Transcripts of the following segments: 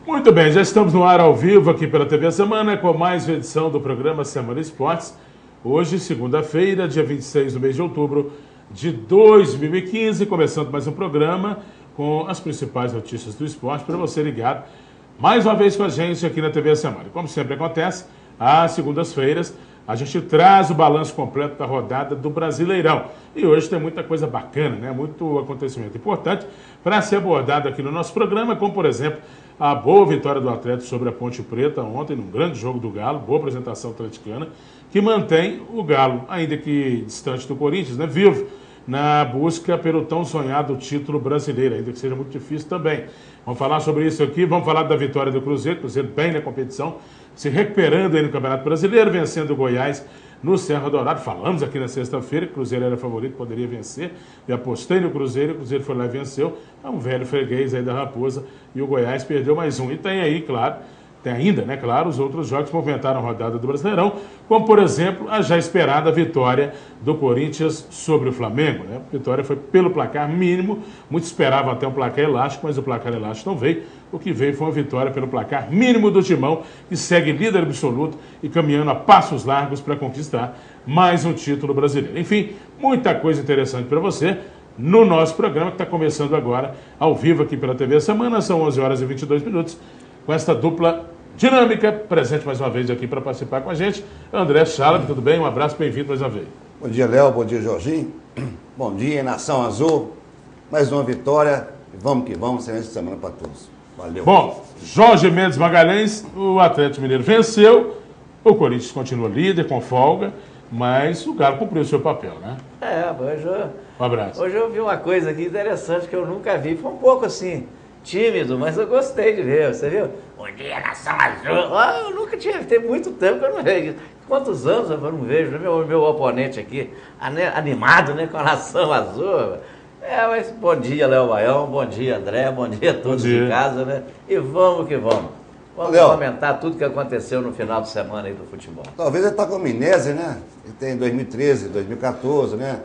Muito bem, já estamos no ar ao vivo aqui pela TV Semana com mais uma edição do programa Semana Esportes. Hoje, segunda-feira, dia 26 do mês de outubro de 2015, começando mais um programa com as principais notícias do esporte para você ligado mais uma vez com a gente aqui na TV Semana. Como sempre acontece, às segundas-feiras a gente traz o balanço completo da rodada do Brasileirão. E hoje tem muita coisa bacana, né? Muito acontecimento importante para ser abordado aqui no nosso programa, como por exemplo a boa vitória do Atlético sobre a Ponte Preta ontem, num grande jogo do Galo, boa apresentação atleticana, que mantém o Galo, ainda que distante do Corinthians, né, vivo na busca pelo tão sonhado título brasileiro, ainda que seja muito difícil também. Vamos falar sobre isso aqui, vamos falar da vitória do Cruzeiro bem na competição, se recuperando aí no Campeonato Brasileiro, vencendo o Goiás no Serra Dourado. Falamos aqui na sexta-feira que o Cruzeiro era favorito, poderia vencer, e apostei no Cruzeiro, o Cruzeiro foi lá e venceu. É um velho freguês aí da Raposa, e o Goiás perdeu mais um. E tem aí, claro, tem ainda, né, claro, os outros jogos que movimentaram a rodada do Brasileirão, como, por exemplo, a já esperada vitória do Corinthians sobre o Flamengo, né? A vitória foi pelo placar mínimo, muitos esperavam até um placar elástico, mas o placar elástico não veio. O que veio foi uma vitória pelo placar mínimo do Timão, que segue líder absoluto e caminhando a passos largos para conquistar mais um título brasileiro. Enfim, muita coisa interessante para você no nosso programa, que está começando agora, ao vivo aqui pela TV Semana. São 11 horas e 22 minutos, com esta dupla dinâmica, presente mais uma vez aqui para participar com a gente. André Chalab, tudo bem? Um abraço, bem-vindo mais uma vez. Bom dia, Léo. Bom dia, Jorginho. Bom dia, Nação Azul. Mais uma vitória. Vamos que vamos, excelente semana para todos. Valeu. Bom, Jorge Mendes Magalhães, o Atlético Mineiro venceu, o Corinthians continua líder com folga, mas o Galo cumpriu o seu papel, né? Um abraço. Hoje eu vi uma coisa aqui interessante que eu nunca vi, foi um pouco assim, tímido, mas eu gostei de ver, você viu? Bom dia, Nação Azul. Eu nunca tinha, tem muito tempo que eu não vejo. Quantos anos eu não vejo, né? Meu oponente aqui, animado, né, com a Nação Azul. Mas bom dia, Léo Baião, bom dia, André, bom dia a todos de casa, né? E vamos que vamos. Vamos comentar tudo que aconteceu no final de semana aí do futebol. Talvez ele está com amnésia, né? Ele tem 2013, 2014, né?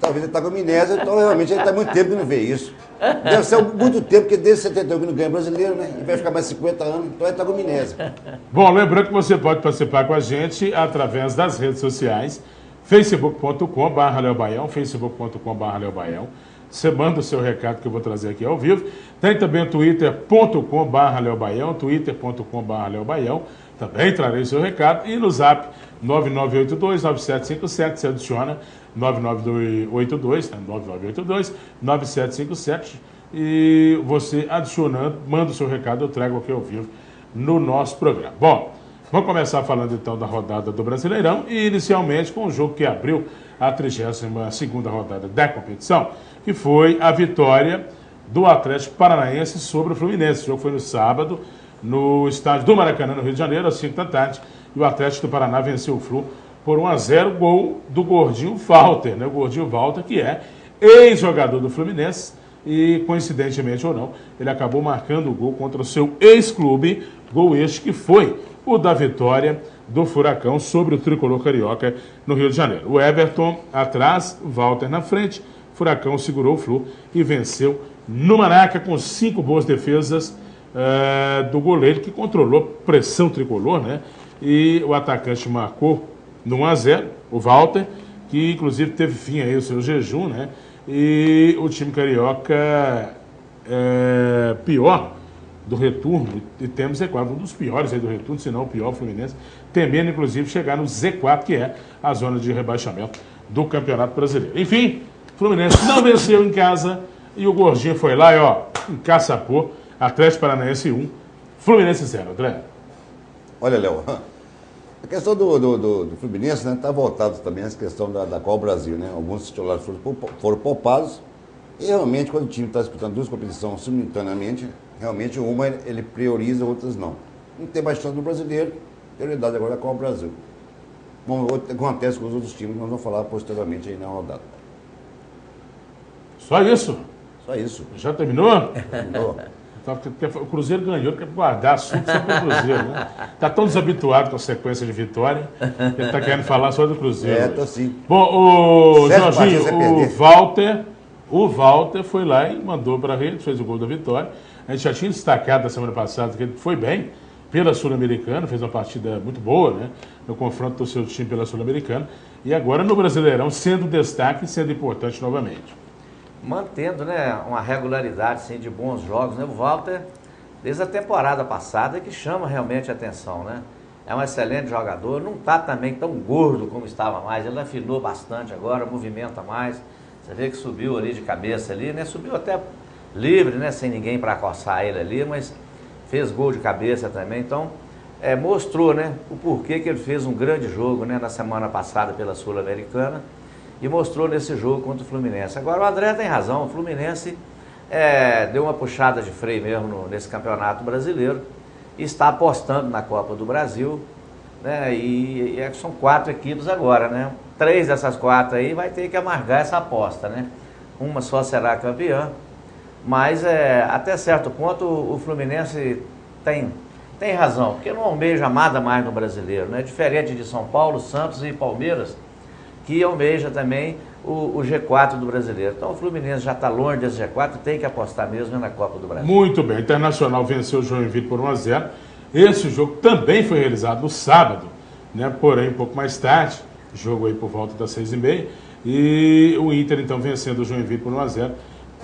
Talvez ele está com amnésia, então realmente ele está muito tempo que não vê isso. Deve ser muito tempo, porque desde 71 que não ganha brasileiro, né? E vai ficar mais 50 anos, então ele está com amnésia. Bom, lembrando que você pode participar com a gente através das redes sociais, facebook.com/leobaião, facebook.com/leobaião. Você manda o seu recado que eu vou trazer aqui ao vivo. Tem também o twitter.com/leobaião, twitter.com/leobaião. Também trarei o seu recado. E no zap 9982-9757, você adiciona 9982-9757. E você adicionando, manda o seu recado, eu trago aqui ao vivo no nosso programa. Bom, vamos começar falando então da rodada do Brasileirão e inicialmente com o jogo que abriu a 32ª rodada da competição, que foi a vitória do Atlético Paranaense sobre o Fluminense. O jogo foi no sábado, no estádio do Maracanã, no Rio de Janeiro, às 5 da tarde, e o Atlético do Paraná venceu o Flu por 1-0, gol do Gordinho Walter, né? O Gordinho Walter, que é ex-jogador do Fluminense, e coincidentemente ou não, ele acabou marcando o gol contra o seu ex-clube, gol este que foi o da vitória do Furacão sobre o tricolor carioca no Rio de Janeiro. O Everton atrás, o Walter na frente, o Furacão segurou o Flu e venceu no Maraca com 5 boas defesas do goleiro, que controlou pressão tricolor, né? E o atacante marcou no 1-0, o Walter, que inclusive teve fim aí o seu jejum, né? E o time carioca pior do retorno, e temos Z4, um dos piores aí do retorno, se não o pior, o Fluminense, temendo inclusive chegar no Z4, que é a zona de rebaixamento do Campeonato Brasileiro. Enfim, o Fluminense não venceu em casa e o Gordinho foi lá e encaçapou. Atlético Paranaense 1, Fluminense 0, André. Olha, Léo, a questão do Fluminense, né, está voltado também à questão da Copa Brasil, né? Alguns titulares foram poupados e realmente quando o time está disputando duas competições simultaneamente, realmente uma ele prioriza, outras não. Não tem mais chance do brasileiro, prioridade agora da Copa Brasil. Bom, o que acontece com os outros times, nós vamos falar posteriormente aí na rodada. Só isso? Só isso. Já terminou? Terminou. O Cruzeiro ganhou, quer guardar assunto só para o Cruzeiro, né? Está tão desabituado com a sequência de vitória, ele está querendo falar só do Cruzeiro. Tô sim. Bom, o Jorginho, o Walter O Walter foi lá e mandou para a rede, fez o gol da vitória. A gente já tinha destacado na semana passada que ele foi bem pela Sul-Americana, fez uma partida muito boa, né? No confronto do seu time pela Sul-Americana. E agora no Brasileirão, sendo destaque e sendo importante novamente. Mantendo, né, uma regularidade assim, de bons jogos, né? O Walter, desde a temporada passada, que chama realmente a atenção, né? É um excelente jogador, não está também tão gordo como estava mais, ele afinou bastante agora, movimenta mais. Você vê que subiu ali de cabeça ali, né? Subiu até livre, né? Sem ninguém para acossar ele ali, mas fez gol de cabeça também. Então, mostrou, né? O porquê que ele fez um grande jogo, né? Na semana passada pela Sul-Americana e mostrou nesse jogo contra o Fluminense. Agora o André tem razão, o Fluminense deu uma puxada de freio mesmo nesse campeonato brasileiro e está apostando na Copa do Brasil, né? E são 4 equipes agora, né? 3 dessas 4 aí vai ter que amargar essa aposta, né? Uma só será campeã, mas até certo ponto o Fluminense tem razão, porque não almeja nada mais no brasileiro, né? Diferente de São Paulo, Santos e Palmeiras, que almeja também o G4 do brasileiro. Então o Fluminense já está longe desse G4 e tem que apostar mesmo na Copa do Brasil. Muito bem, Internacional venceu o Joinville por 1-0. Esse jogo também foi realizado no sábado, né? Porém um pouco mais tarde, jogo aí por volta das 6h30, e o Inter então vencendo o Joinville por 1-0,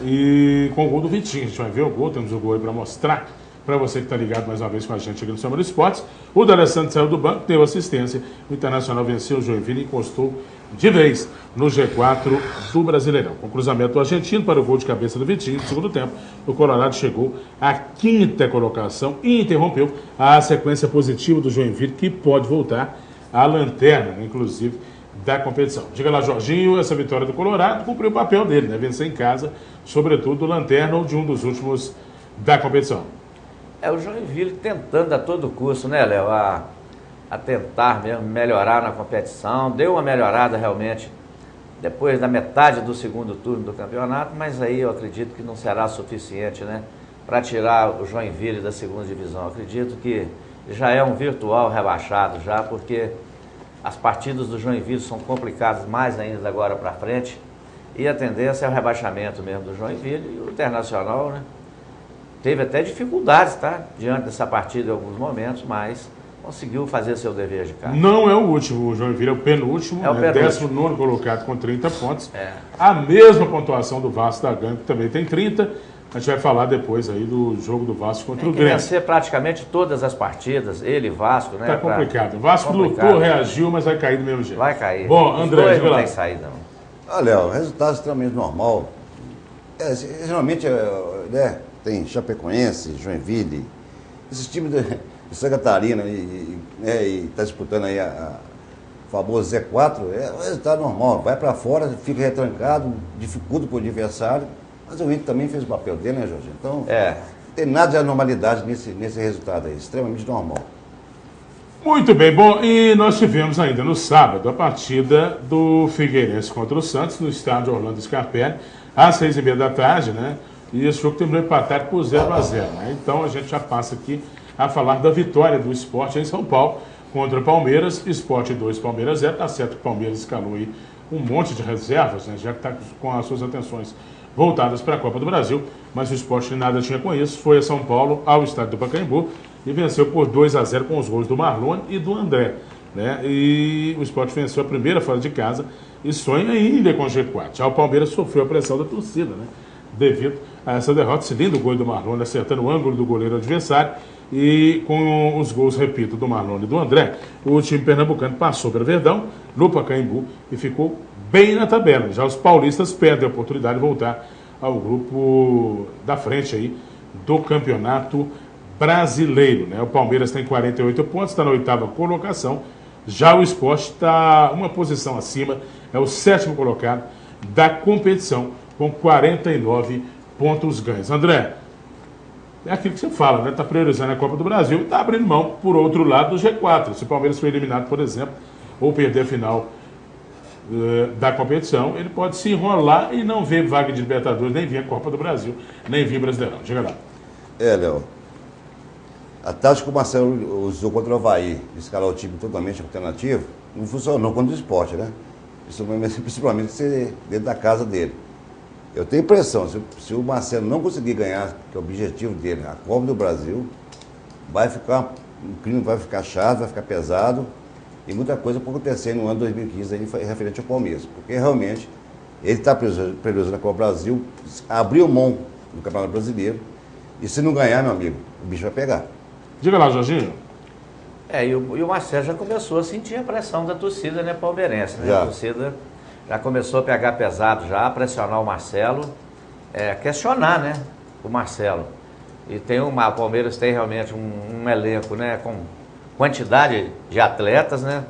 e com o gol do Vitinho. A gente vai ver o gol, temos o gol aí para mostrar para você que está ligado mais uma vez com a gente aqui no Semana Esportes. O D'Alessandro saiu do banco, deu assistência, o Internacional venceu o Joinville e encostou de vez no G4 do Brasileirão. Com o cruzamento do argentino para o gol de cabeça do Vitinho, no segundo tempo, o Colorado chegou à 5ª colocação e interrompeu a sequência positiva do Joinville, que pode voltar à lanterna, inclusive, da competição. Diga lá, Jorginho, essa vitória do Colorado cumpriu o papel dele, né? Vencer em casa, sobretudo lanterna ou de um dos últimos da competição. O Joinville tentando a todo custo, né, Léo, a tentar mesmo melhorar na competição. Deu uma melhorada realmente depois da metade do segundo turno do campeonato, mas aí eu acredito que não será suficiente, né, para tirar o Joinville da segunda divisão. Eu acredito que já é um virtual rebaixado já, porque as partidas do Joinville são complicadas mais ainda agora para frente e a tendência é o rebaixamento mesmo do Joinville. E o Internacional, né, teve até dificuldades, tá? Diante dessa partida em alguns momentos, mas conseguiu fazer seu dever de casa. Não é o último, o Joinville é o penúltimo, é o penúltimo. 19º colocado com 30 pontos. A mesma pontuação do Vasco da Gama, que também tem 30. A gente vai falar depois aí do jogo do Vasco contra o Grêmio. Vencer praticamente todas as partidas, ele e Vasco, né? Tá complicado. O Vasco lutou, reagiu, mas vai cair do mesmo jeito. Vai cair. Bom, André, não tem saída, não. Olha, o resultado extremamente normal. Geralmente, né, tem Chapecoense, Joinville, esses times de Santa Catarina e está disputando aí a famoso Z4, é um resultado normal. Vai para fora, fica retrancado, dificulta para o adversário, mas o Inter também fez o papel dele, né, Jorge? Então, não tem nada de anormalidade nesse resultado aí, extremamente normal. Muito bem, bom, e nós tivemos ainda no sábado a partida do Figueirense contra o Santos, no estádio Orlando Scarpelli, às 6h30 da tarde, né? E esse jogo terminou empatado por 0-0, né? Então a gente já passa aqui a falar da vitória do Sport em São Paulo contra o Palmeiras, Sport 2, Palmeiras 0. Tá certo que o Palmeiras escalou aí um monte de reservas, né? Já que está com as suas atenções voltadas para a Copa do Brasil, mas o Sport nada tinha com isso, foi a São Paulo, ao estádio do Pacaembu, e venceu por 2-0 com os gols do Marlon e do André, né? E o Sport venceu a primeira fora de casa e sonha ainda com o G4. Já o Palmeiras sofreu a pressão da torcida, né? Devido a essa derrota, esse lindo gol do Marlon, acertando o ângulo do goleiro adversário, e com os gols, repito, do Marlon e do André, o time pernambucano passou pelo Verdão, no Pacaembu, e ficou bem na tabela. Já os paulistas perdem a oportunidade de voltar ao grupo da frente aí do Campeonato Brasileiro, né? O Palmeiras tem 48 pontos, está na 8ª colocação, já o Sport está uma posição acima, é o 7º colocado da competição, com 49 pontos ganhos. André, é aquilo que você fala, né? Está priorizando a Copa do Brasil e está abrindo mão, por outro lado, do G4. Se o Palmeiras for eliminado, por exemplo, ou perder a final da competição, ele pode se enrolar e não ver vaga de Libertadores, nem vir a Copa do Brasil, nem vir Brasileirão. Diga lá. Léo, a tática que o Marcelo usou contra o Avaí, escalar o time totalmente alternativo, não funcionou contra o Sport, né? Principalmente ser dentro da casa dele. Eu tenho impressão, se o Marcelo não conseguir ganhar, que é o objetivo dele, a Copa do Brasil, o clima vai ficar chato, vai ficar pesado, e muita coisa pode acontecer no ano 2015 aí, referente ao Palmeiras, porque realmente ele está priorizando a Copa do Brasil, abriu mão do Campeonato Brasileiro, e se não ganhar, meu amigo, o bicho vai pegar. Diga lá, Jorginho. E o Marcelo já começou a sentir a pressão da torcida, né, palmeirense, né? Já. A torcida já começou a pegar pesado já, pressionar o Marcelo, questionar, né, o Marcelo. E o Palmeiras tem realmente um elenco, né, com quantidade de atletas, né?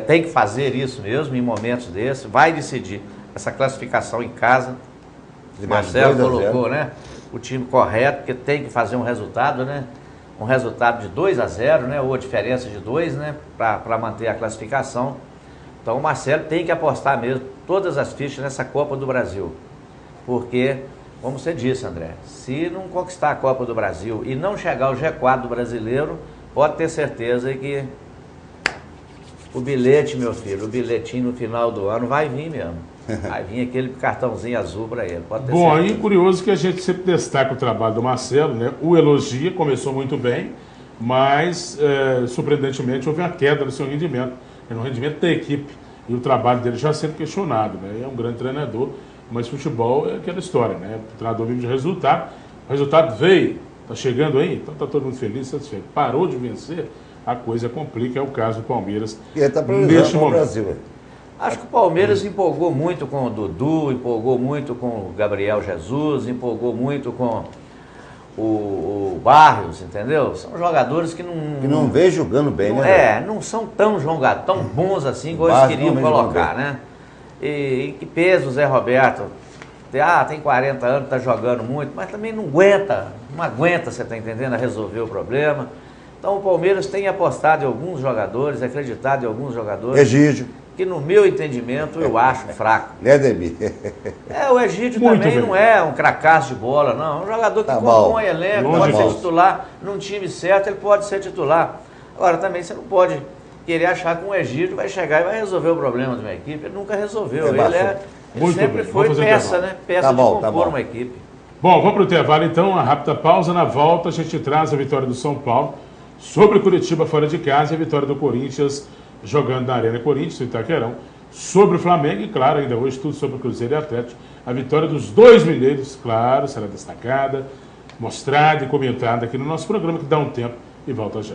Tem que fazer isso mesmo em momentos desses, vai decidir essa classificação em casa. O Marcelo colocou, né, o time correto, porque tem que fazer um resultado, né? Um resultado de 2-0, né, ou a diferença de 2, né, para manter a classificação. Então o Marcelo tem que apostar mesmo todas as fichas nessa Copa do Brasil. Porque, como você disse, André, se não conquistar a Copa do Brasil e não chegar ao G4 do brasileiro, pode ter certeza que o bilhete, meu filho, o bilhetinho no final do ano vai vir mesmo. Vai vir aquele cartãozinho azul para ele, pode ter certeza. Aí curioso que a gente sempre destaca o trabalho do Marcelo, né? O elogia, começou muito bem, mas surpreendentemente houve uma queda no seu rendimento, no rendimento da equipe, e o trabalho dele já sendo questionado, né? É um grande treinador, mas futebol é aquela história, né? O treinador vive de resultado, o resultado veio, está chegando aí, então está todo mundo feliz, satisfeito. Parou de vencer, a coisa complica, é o caso do Palmeiras. E ele está priorizando o Brasil. Acho que o Palmeiras empolgou muito com o Dudu, empolgou muito com o Gabriel Jesus, empolgou muito com o Barrios, entendeu? São jogadores que não vem jogando bem, né? Não são tão bons assim, igual eles queriam colocar, né? E que peso o Zé Roberto. Tem 40 anos, está jogando muito, mas também não aguenta, você está entendendo, a resolver o problema. Então o Palmeiras tem apostado em alguns jogadores, acreditado em alguns jogadores. Egídio. Que no meu entendimento eu acho fraco. Né, Demir? O Egídio Muito também bem. não é um cracaço de bola, não. É um jogador que compõe elenco, pode ser titular. Num time certo, ele pode ser titular. Agora, também você não pode querer achar que um Egídio vai chegar e vai resolver o problema de uma equipe. Ele nunca resolveu. Ele sempre foi peça, né? Peça de compor uma equipe. Bom, vamos para o intervalo então, uma rápida pausa. Na volta a gente traz a vitória do São Paulo sobre o Curitiba fora de casa e a vitória do Corinthians jogando na Arena Corinthians, no Itaquerão, sobre o Flamengo e, claro, ainda hoje tudo sobre o Cruzeiro e Atlético. A vitória dos dois mineiros, claro, será destacada, mostrada e comentada aqui no nosso programa, que dá um tempo e volta já.